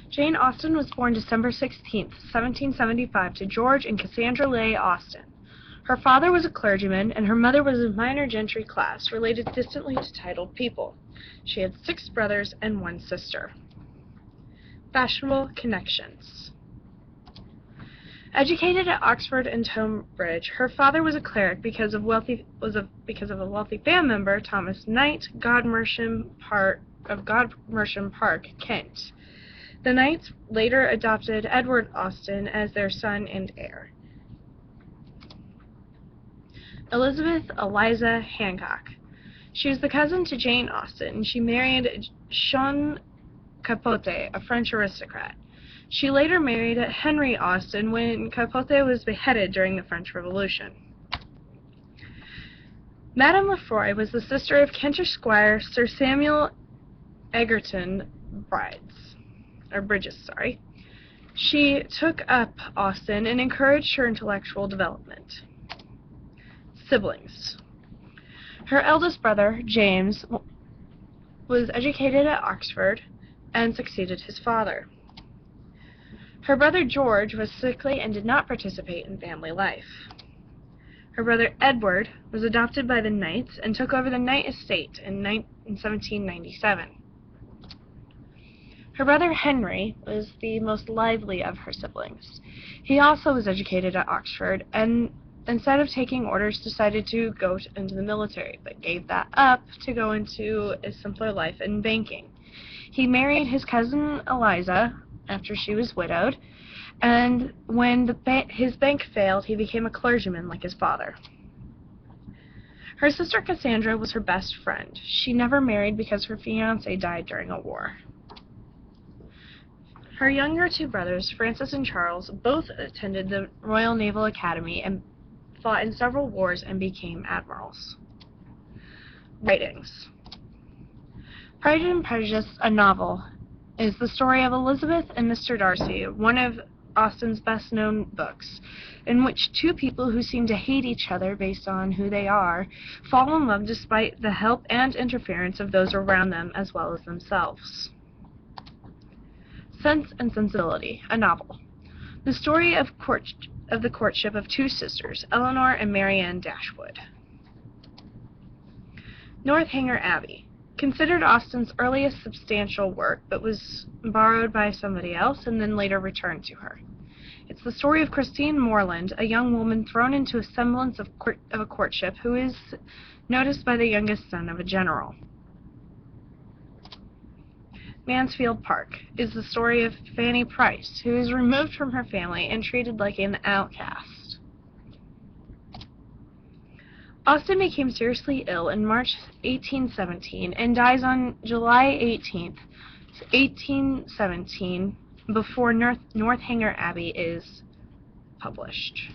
Jane Austen was born December 16, 1775, to George and Cassandra Leigh Austen. Her father was a clergyman, and her mother was of minor gentry class, related distantly to titled people. She had 6 brothers and 1 sister. Fashionable connections. Educated at Oxford and Tonbridge, her father was a cleric because of a wealthy family member, Thomas Knight, Godmersham Park, Kent. The Knights later adopted Edward Austen as their son and heir. Elizabeth Eliza Hancock. She was the cousin to Jane Austen. She married Jean Capote, a French aristocrat. She later married Henry Austen when Capote was beheaded during the French Revolution. Madame Lefroy was the sister of Kentish squire Sir Samuel Egerton Bridges. She took up Austen and encouraged her intellectual development. Siblings. Her eldest brother, James, was educated at Oxford and succeeded his father. Her brother George was sickly and did not participate in family life. Her brother Edward was adopted by the Knights and took over the Knight estate in 1797. Her brother Henry was the most lively of her siblings. He also was educated at Oxford and instead of taking orders decided to go into the military, but gave that up to go into a simpler life in banking. He married his cousin Eliza after she was widowed, and when his bank failed, he became a clergyman like his father. Her sister Cassandra was her best friend. She never married because her fiancé died during a war. Her younger 2 brothers, Francis and Charles, both attended the Royal Naval Academy and fought in several wars and became admirals. Writings. Pride and Prejudice, a novel, is the story of Elizabeth and Mr. Darcy, one of Austen's best-known books, in which 2 people who seem to hate each other based on who they are fall in love despite the help and interference of those around them as well as themselves. Sense and Sensibility, a novel. The story of the courtship of 2 sisters, Eleanor and Marianne Dashwood. Northanger Abbey. Considered Austen's earliest substantial work, but was borrowed by somebody else and then later returned to her. It's the story of Christine Morland, a young woman thrown into a semblance of a courtship who is noticed by the youngest son of a general. Mansfield Park is the story of Fanny Price, who is removed from her family and treated like an outcast. Austen became seriously ill in March 1817 and dies on July 18, 1817, before Northanger Abbey is published.